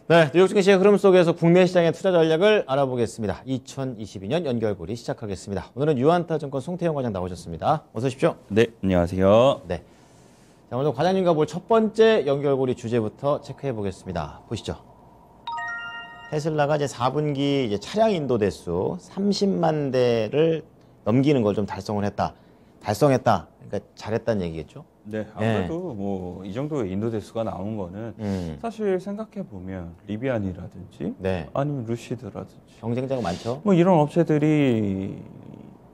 네, 뉴욕 증시의 흐름 속에서 국내 시장의 투자 전략을 알아보겠습니다. 2022년 연결고리 시작하겠습니다. 오늘은 유한타증권 송태영 과장 나오셨습니다. 어서 오십시오. 네, 안녕하세요. 네. 자, 오늘 과장님과 볼 첫 번째 연결고리 주제부터 체크해 보겠습니다. 보시죠. 테슬라가 이제 4분기 이제 차량 인도 대수 30만 대를 넘기는 걸 좀 달성했다. 그러니까 잘했다는 얘기겠죠? 네, 아무래도 뭐 이 정도의 인도 대수가 나온 거는 사실 생각해 보면 리비안이라든지 네. 아니면 루시드라든지 경쟁자가 많죠? 뭐 이런 업체들이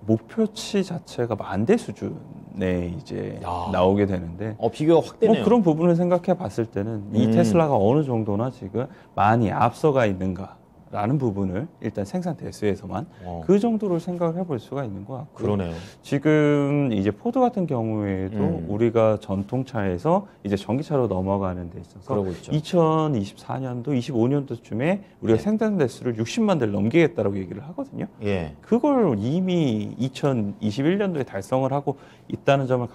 목표치 자체가 만 대 수준에 이제 나오게 되는데 비교가 확 되네요. 뭐 그런 부분을 생각해 봤을 때는 이 테슬라가 어느 정도나 지금 많이 앞서가 있는가라는 부분을 일단 생산 대수에서만 그 정도로 생각을 해볼 수가 있는 것 같고 그러네요. 지금 이제 포드 같은 경우에도 우리가 전통차에서 이제 전기차로 넘어가는 데 있어서 그러고 있죠. 2024년도, 25년도쯤에 우리가 생산 대수를 60만 대를 넘기겠다라고 얘기를 하거든요. 예. 그걸 이미 2021년도에 달성을 하고 있다는 점을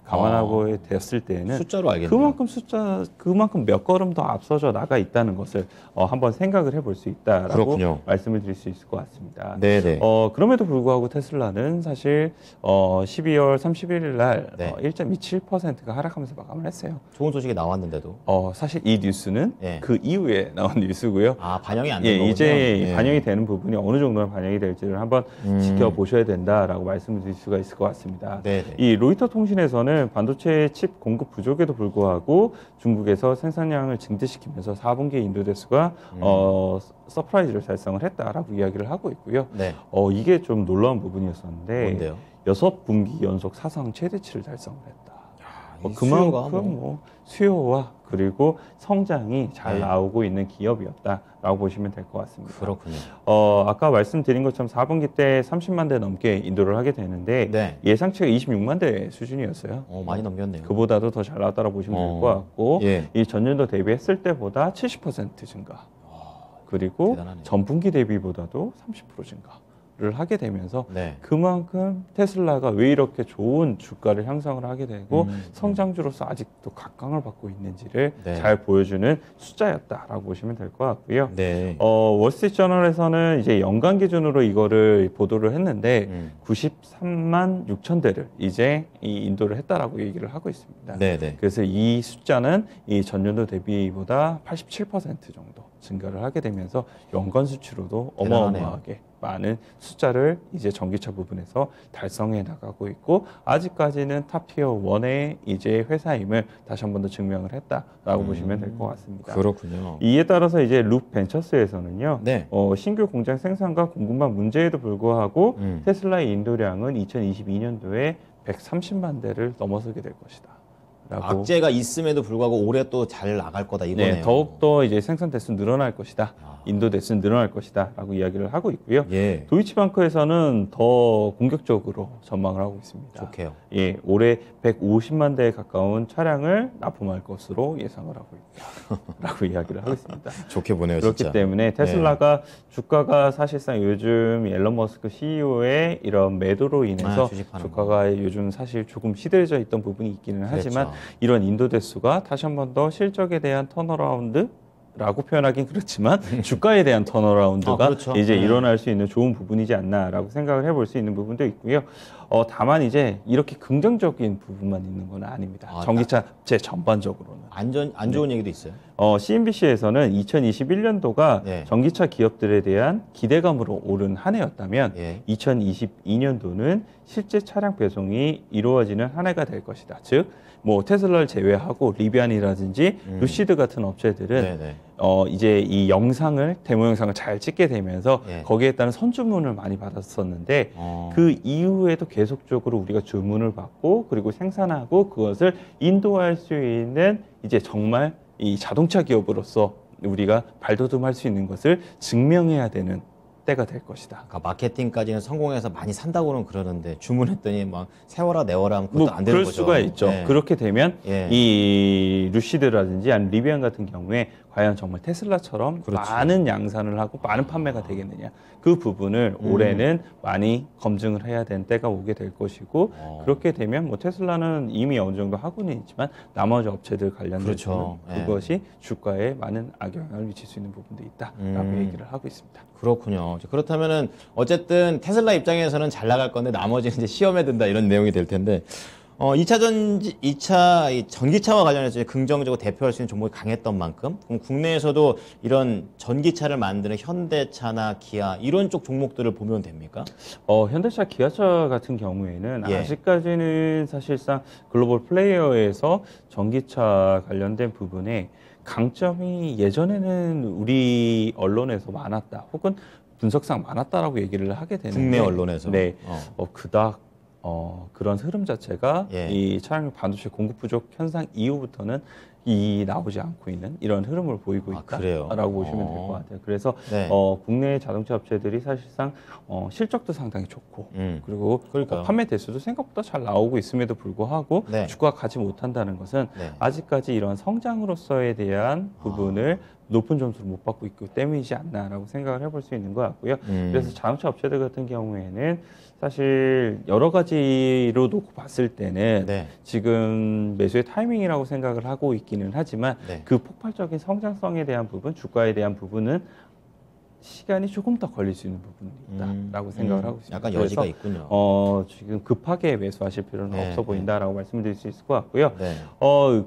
감안하고 됐을 때는 숫자로 알겠네요. 그만큼 몇 걸음 더 앞서져 나가 있다는 것을 한번 생각을 해볼 수 있다라고 그렇군요. 말씀을 드릴 수 있을 것 같습니다. 네네. 그럼에도 불구하고 테슬라는 사실 12월 31일 날 네. 1.27%가 하락하면서 마감을 했어요. 좋은 소식이 나왔는데도. 사실 이 뉴스는 네. 그 이후에 나온 뉴스고요. 반영이 안 된 거군요. 이제 반영이 되는 부분이 어느 정도나 반영이 될지를 한번 지켜보셔야 된다라고 말씀을 드릴 수가 있을 것 같습니다. 네네. 이 로이터 통신에서는 반도체 칩 공급 부족에도 불구하고 중국에서 생산량을 증대시키면서 4분기 인도 대수가 서프라이즈를 달성을 했다라고 이야기를 하고 있고요. 네. 이게 좀 놀라운 부분이었었는데 뭔데요? 6분기 연속 사상 최대치를 달성을 했다. 이 수요가 그만큼 수요와 그리고 성장이 잘 나오고 있는 기업이었다라고 보시면 될 것 같습니다. 그렇군요. 아까 말씀드린 것처럼 4분기 때 30만 대 넘게 인도를 하게 되는데 네. 예상치가 26만 대 수준이었어요. 많이 넘겼네요. 그보다도 더 잘 나왔다고 보시면 될 것 같고 예. 이 전년도 대비했을 때보다 70% 증가. 그리고 대단하네요. 전분기 대비보다도 30% 증가를 하게 되면서 네. 그만큼 테슬라가 왜 이렇게 좋은 주가를 형성을 하게 되고 성장주로서 아직도 각광을 받고 있는지를 네. 잘 보여주는 숫자였다라고 보시면 될 것 같고요. 네. 월스트리트저널에서는 이제 연간 기준으로 이거를 보도를 했는데 93만 6천 대를 이제 이 인도를 했다라고 얘기를 하고 있습니다. 네네. 그래서 이 숫자는 이 전년도 대비보다 87% 정도 증가를 하게 되면서 연간 수치로도 어마어마하게 많은 숫자를 이제 전기차 부분에서 달성해 나가고 있고 아직까지는 탑티어 1의 이제 회사임을 다시 한 번 더 증명을 했다라고 보시면 될 것 같습니다. 그렇군요. 이에 따라서 이제 룩 벤처스에서는요, 네. 신규 공장 생산과 공급망 문제에도 불구하고 테슬라의 인도량은 2022년도에 130만 대를 넘어서게 될 것이다. 악재가 있음에도 불구하고 올해 또 잘 나갈 거다 이거네요. 네, 더욱더 이제 생산 대수는 늘어날 것이다. 인도 대수는 늘어날 것이다. 라고 이야기를 하고 있고요. 예. 도이치방크에서는 더 공격적으로 전망을 하고 있습니다. 좋게요. 예, 올해 150만 대에 가까운 차량을 납품할 것으로 예상을 하고 있다. 라고 이야기를 하고 있습니다. 좋게 보네요, 그렇기 진짜. 때문에 테슬라가 주가가 사실상 요즘 앨런 머스크 CEO의 이런 매도로 인해서 주가가 요즘 사실 조금 시들해져 있던 부분이 있기는 하지만 이런 인도 대수가 다시 한 번 더 실적에 대한 턴어라운드 라고 표현하긴 그렇지만 주가에 대한 턴어라운드가 이제 일어날 수 있는 좋은 부분이지 않나라고 생각을 해볼 수 있는 부분도 있고요. 다만 이제 이렇게 긍정적인 부분만 있는 건 아닙니다. 전기차체 전반적으로는. 안 좋은 얘기도 있어요? CNBC에서는 2021년도가 전기차 기업들에 대한 기대감으로 오른 한 해였다면 2022년도는 실제 차량 배송이 이루어지는 한 해가 될 것이다. 즉, 뭐 테슬라를 제외하고 리비안이라든지 루시드 같은 업체들은 이제 이 데모 영상을 잘 찍게 되면서 거기에 따른 선주문을 많이 받았었는데 그 이후에도 계속적으로 우리가 주문을 받고 그리고 생산하고 그것을 인도할 수 있는 이제 정말 이 자동차 기업으로서 우리가 발돋움할 수 있는 것을 증명해야 되는 때가 될 것이다. 그러니까 마케팅까지는 성공해서 많이 산다고는 그러는데 주문했더니 막 세워라 내워라 하면 그것도 안 되는 그럴 거죠. 수가 있죠. 네. 그렇게 되면 예. 이 루시드라든지 아니면 리비안 같은 경우에 과연 정말 테슬라처럼 그렇죠. 많은 양산을 하고 많은 판매가 되겠느냐. 그 부분을 올해는 많이 검증을 해야 되는 때가 오게 될 것이고 그렇게 되면 뭐 테슬라는 이미 어느 정도 하고는 있지만 나머지 업체들 관련돼서는 그렇죠. 그것이 주가에 많은 악영향을 미칠 수 있는 부분도 있다라고 얘기를 하고 있습니다. 그렇군요. 그렇다면은 어쨌든 테슬라 입장에서는 잘 나갈 건데 나머지는 이제 시험에 든다 이런 내용이 될 텐데 2차 전기차와 관련해서 이제 긍정적으로 대표할 수 있는 종목이 강했던 만큼 그럼 국내에서도 이런 전기차를 만드는 현대차나 기아 이런 쪽 종목들을 보면 됩니까? 현대차, 기아차 같은 경우에는 예. 아직까지는 사실상 글로벌 플레이어에서 전기차 관련된 부분에 강점이 예전에는 우리 언론에서 많았다 혹은 분석상 많았다라고 얘기를 하게 되는데 국내 언론에서? 네, 그닥 그런 흐름 자체가 예. 이 차량 반도체 공급 부족 현상 이후부터는 나오지 않고 있는 이런 흐름을 보이고 있다라고 보시면 될 것 같아요. 그래서 네. 국내 자동차 업체들이 사실상 실적도 상당히 좋고 그리고 판매 대수도 생각보다 잘 나오고 있음에도 불구하고 네. 주가가 가지 못한다는 것은 네. 아직까지 이런 성장으로서에 대한 부분을 높은 점수를 못 받고 있기 때문이지 않나라고 생각을 해볼 수 있는 것 같고요. 그래서 자동차 업체들 같은 경우에는 사실 여러 가지로 놓고 봤을 때는 네. 지금 매수의 타이밍이라고 생각을 하고 있기는 하지만 네. 그 폭발적인 성장성에 대한 부분, 주가에 대한 부분은 시간이 조금 더 걸릴 수 있는 부분이 있다라고 생각을 하고 있습니다. 약간 여지가 있군요. 지금 급하게 매수하실 필요는 네, 없어 보인다라고 말씀드릴 수 있을 것 같고요. 네.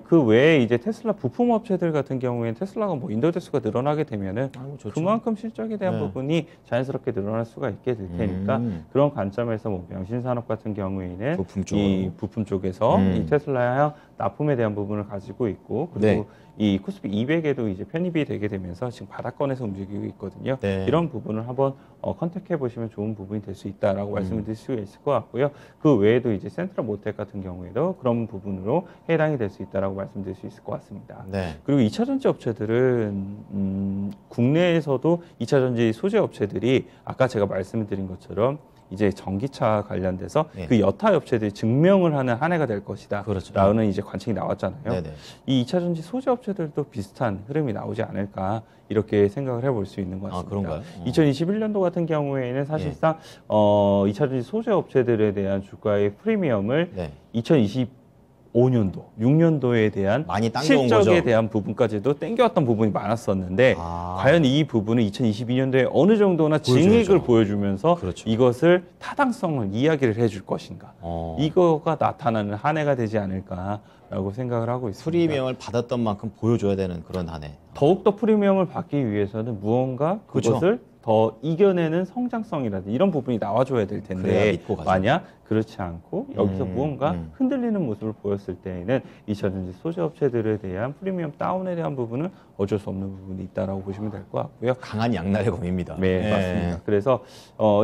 그 외에 이제 테슬라 부품 업체들 같은 경우에는 테슬라가 뭐 인도 대수가 늘어나게 되면은 그만큼 실적에 대한 부분이 자연스럽게 늘어날 수가 있게 될 테니까 그런 관점에서 뭐 명신산업 같은 경우에는 이 부품 쪽에서 이 테슬라의 납품에 대한 부분을 가지고 있고 그리고 이 코스피 200에도 이제 편입이 되게 되면서 지금 바닥권에서 움직이고 있거든요. 네. 이런 부분을 한번 컨택해 보시면 좋은 부분이 될 수 있다라고 말씀을 드릴 수 있을 것 같고요. 그 외에도 이제 센트럴 모텍 같은 경우에도 그런 부분으로 해당이 될 수 있다라고 말씀드릴 수 있을 것 같습니다. 네. 그리고 2차 전지 업체들은 국내에서도 2차 전지 소재 업체들이 아까 제가 말씀드린 것처럼 이제 전기차 관련돼서 그 여타 업체들이 증명을 하는 한 해가 될 것이다. 그렇죠. 라는 이제 관측이 나왔잖아요. 네네. 이 2차 전지 소재 업체들도 비슷한 흐름이 나오지 않을까 이렇게 생각을 해볼 수 있는 것 같습니다. 그런가요? 2021년도 같은 경우에는 사실상 2차 전지 소재 업체들에 대한 주가의 프리미엄을 2025년도, 6년도에 대한 많이 당겨온 실적에 거죠? 대한 부분까지도 땡겨왔던 부분이 많았었는데 과연 이 부분은 2022년도에 어느 정도나 증액을 보여주면서 이것을 타당성을 이야기를 해줄 것인가 이거가 나타나는 한 해가 되지 않을까라고 생각을 하고 있습니다. 프리미엄을 받았던 만큼 보여줘야 되는 그런 한 해. 더욱더 프리미엄을 받기 위해서는 무언가 그것을 더 이겨내는 성장성이라든지 이런 부분이 나와줘야 될 텐데 만약 그렇지 않고 여기서 무언가 흔들리는 모습을 보였을 때에는 2차 전지 소재 업체들에 대한 프리미엄 다운에 대한 부분은 어쩔 수 없는 부분이 있다라고 보시면 될 것 같고요. 강한 양날의 검입니다. 네, 맞습니다. 그래서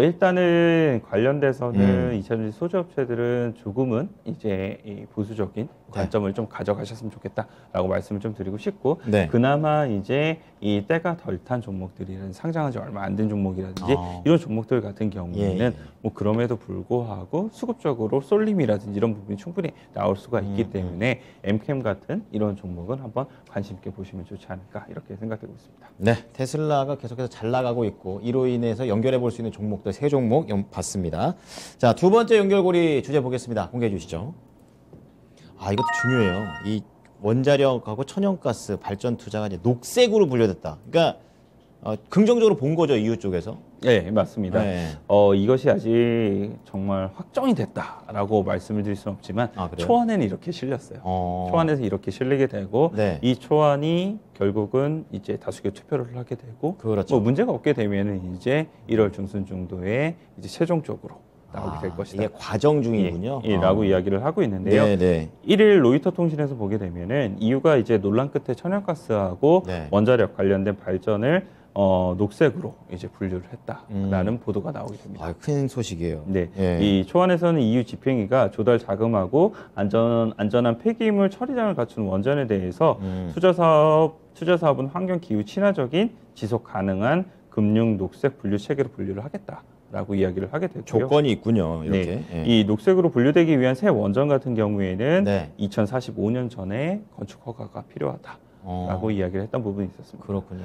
일단은 관련돼서는 2차 전지 소재 업체들은 조금은 이제 이 보수적인 관점을 좀 가져가셨으면 좋겠다라고 말씀을 좀 드리고 싶고 그나마 이제 이 때가 덜 탄 종목들이라든지 상장한 지 얼마 안 된 종목이라든지 이런 종목들 같은 경우에는 뭐 그럼에도 불구하고 수급적으로 쏠림이라든지 이런 부분이 충분히 나올 수가 있기 때문에 엠캠 같은 이런 종목은 한번 관심 있게 보시면 좋지 않을까 이렇게 생각되고 있습니다. 네, 테슬라가 계속해서 잘 나가고 있고 이로 인해서 연결해 볼 수 있는 종목들 3종목 봤습니다. 자, 두 번째 연결고리 주제 보겠습니다. 공개해 주시죠. 이것도 중요해요. 이 원자력하고 천연가스 발전 투자가 이제 녹색으로 분류됐다. 그러니까 긍정적으로 본 거죠, 이유 쪽에서. 네, 맞습니다. 이것이 아직 정말 확정이 됐다라고 말씀을 드릴 수는 없지만 초안에는 이렇게 실렸어요. 초안에서 이렇게 실리게 되고 이 초안이 결국은 이제 다수결 투표를 하게 되고 뭐 문제가 없게 되면은 이제 1월 중순 정도에 이제 최종적으로 나오게 될 것이다. 이게 과정 중이군요. 라고 이야기를 하고 있는데요. 1일 로이터 통신에서 보게 되면은 이유가 이제 논란 끝에 천연가스하고 원자력 관련된 발전을 녹색으로 이제 분류를 했다라는 보도가 나오게 됩니다. 큰 소식이에요. 네, 이 초안에서는 EU 집행위가 조달 자금하고 안전한 폐기물 처리장을 갖춘 원전에 대해서 투자 사업은 환경 기후 친화적인 지속 가능한 금융 녹색 분류 체계로 분류를 하겠다라고 이야기를 하게 되고요. 조건이 있군요. 이렇게. 네. 이 녹색으로 분류되기 위한 새 원전 같은 경우에는 네. 2045년 전에 건축 허가가 필요하다라고 이야기를 했던 부분이 있었습니다. 그렇군요.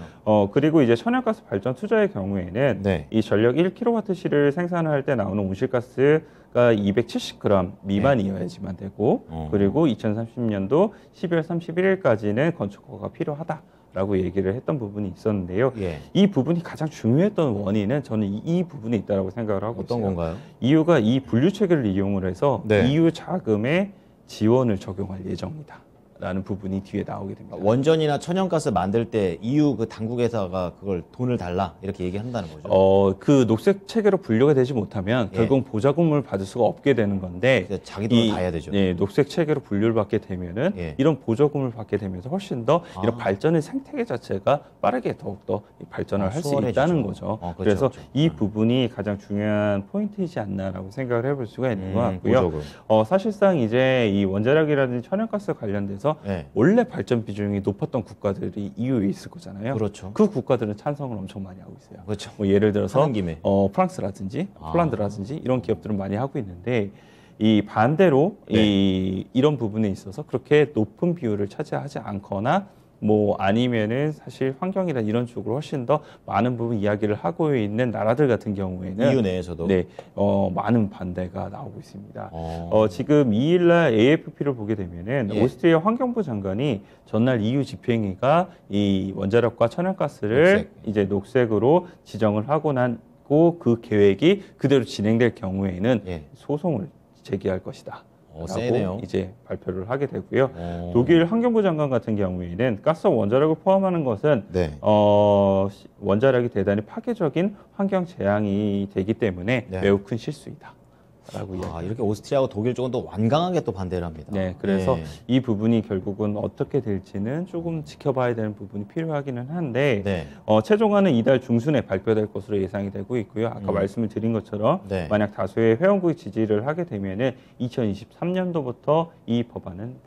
그리고 이제 천연가스 발전 투자의 경우에는 네. 이 전력 1kWh를 생산할 때 나오는 온실가스가 270g 미만이어야지만 되고 그리고 2030년도 12월 31일까지는 건축 허가가 필요하다라고 얘기를 했던 부분이 있었는데요. 예. 이 부분이 가장 중요했던 원인은 저는 이 부분에 있다고 생각을 하고 어떤 있어요. 건가요? 이유가 이 분류 체계를 이용을 해서 네. EU 자금에 지원을 적용할 예정이다. 라는 부분이 뒤에 나오게 됩니다. 원전이나 천연가스 만들 때 EU 그 당국에서가 그걸 돈을 달라 이렇게 얘기한다는 거죠. 그 녹색 체계로 분류가 되지 못하면 예. 결국 보조금을 받을 수가 없게 되는 건데 자기 돈을 다 해야 되죠. 예, 녹색 체계로 분류를 받게 되면은 예. 이런 보조금을 받게 되면서 훨씬 더 이런 발전의 생태계 자체가 빠르게 더욱더 발전을 할 수 수월해지죠. 있다는 거죠. 그렇죠, 그래서 그렇죠. 이 부분이 가장 중요한 포인트이지 않나라고 생각을 해볼 수가 있는 것 같고요. 보조금. 사실상 이제 이 원자력이라든지 천연가스 관련돼서 네. 원래 발전 비중이 높았던 국가들이 EU에 있을 거잖아요. 그렇죠. 그 국가들은 찬성을 엄청 많이 하고 있어요. 그렇죠. 뭐 예를 들어서 하는 김에. 프랑스라든지 폴란드라든지 이런 기업들은 많이 하고 있는데 이 반대로 네. 이런 부분에 있어서 그렇게 높은 비율을 차지하지 않거나 뭐 아니면은 사실 환경이나 이런 쪽으로 훨씬 더 많은 부분 이야기를 하고 있는 나라들 같은 경우에는 EU 내에서도 네, 많은 반대가 나오고 있습니다. 지금 2일날 AFP를 보게 되면은 예. 오스트리아 환경부 장관이 전날 EU 집행위가 이 원자력과 천연가스를 이제 녹색으로 지정을 하고 난고 그 계획이 그대로 진행될 경우에는 소송을 제기할 것이다. 세네요. 이제 발표를 하게 되고요. 독일 환경부 장관 같은 경우에는 가스 원자력을 포함하는 것은 원자력이 대단히 파괴적인 환경 재앙이 되기 때문에 매우 큰 실수이다. 라고 이렇게 오스트리아하고 독일 쪽은 또 완강하게 또 반대를 합니다. 네, 그래서 이 부분이 결국은 어떻게 될지는 조금 지켜봐야 되는 부분이 필요하기는 한데 최종안은 이달 중순에 발표될 것으로 예상이 되고 있고요. 아까 말씀을 드린 것처럼 만약 다수의 회원국이 지지를 하게 되면은 2023년도부터 이 법안은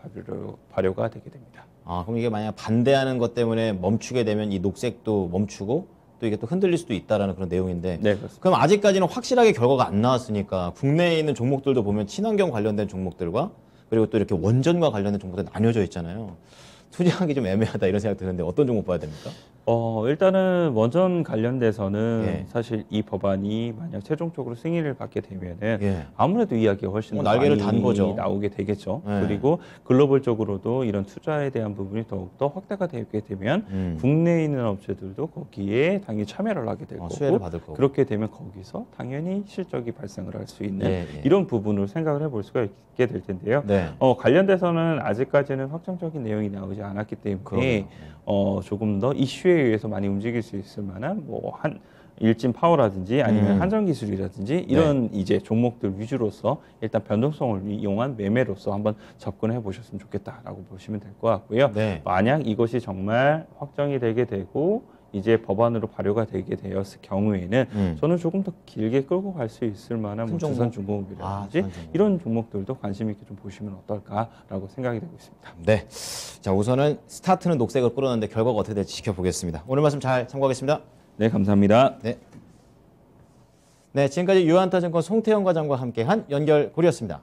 발효가 되게 됩니다. 그럼 이게 만약 반대하는 것 때문에 멈추게 되면 이 녹색도 멈추고 또 이게 또 흔들릴 수도 있다라는 그런 내용인데 네, 그렇습니다. 그럼 아직까지는 확실하게 결과가 안 나왔으니까 국내에 있는 종목들도 보면 친환경 관련된 종목들과 그리고 또 이렇게 원전과 관련된 종목들 나뉘어져 있잖아요. 투자하기 좀 애매하다 이런 생각 드는데 어떤 종목 봐야 됩니까? 일단은 원전 관련돼서는 사실 이 법안이 만약 최종적으로 승인을 받게 되면은 아무래도 이야기가 훨씬 더 날개를 많이 단 거죠. 나오게 되겠죠. 그리고 글로벌적으로도 이런 투자에 대한 부분이 더욱더 확대가 되게 되면 국내에 있는 업체들도 거기에 당연히 참여를 하게 될 거고, 수혜를 받을 거고 그렇게 되면 거기서 당연히 실적이 발생을 할 수 있는 이런 부분을 생각을 해볼 수가 있게 될 텐데요. 관련돼서는 아직까지는 확정적인 내용이 나오지 않았기 때문에 조금 더 이슈에 의해서 많이 움직일 수 있을 만한 뭐 일진 파워라든지 아니면 한전 기술이라든지 이런 이제 종목들 위주로서 일단 변동성을 이용한 매매로서 한번 접근해 보셨으면 좋겠다라고 보시면 될 것 같고요. 만약 이것이 정말 확정이 되게 되고 이제 법안으로 발효가 되게 되었을 경우에는 저는 조금 더 길게 끌고 갈 수 있을 만한 뭐 두산중공업이라든지 이런 종목들도 관심 있게 좀 보시면 어떨까라고 생각이 되고 있습니다. 네, 자 우선은 스타트는 녹색으로 끌었는데 결과가 어떻게 될지 지켜보겠습니다. 오늘 말씀 잘 참고하겠습니다. 네, 감사합니다. 네, 지금까지 유한타증권 송태영 과장과 함께한 연결고리였습니다.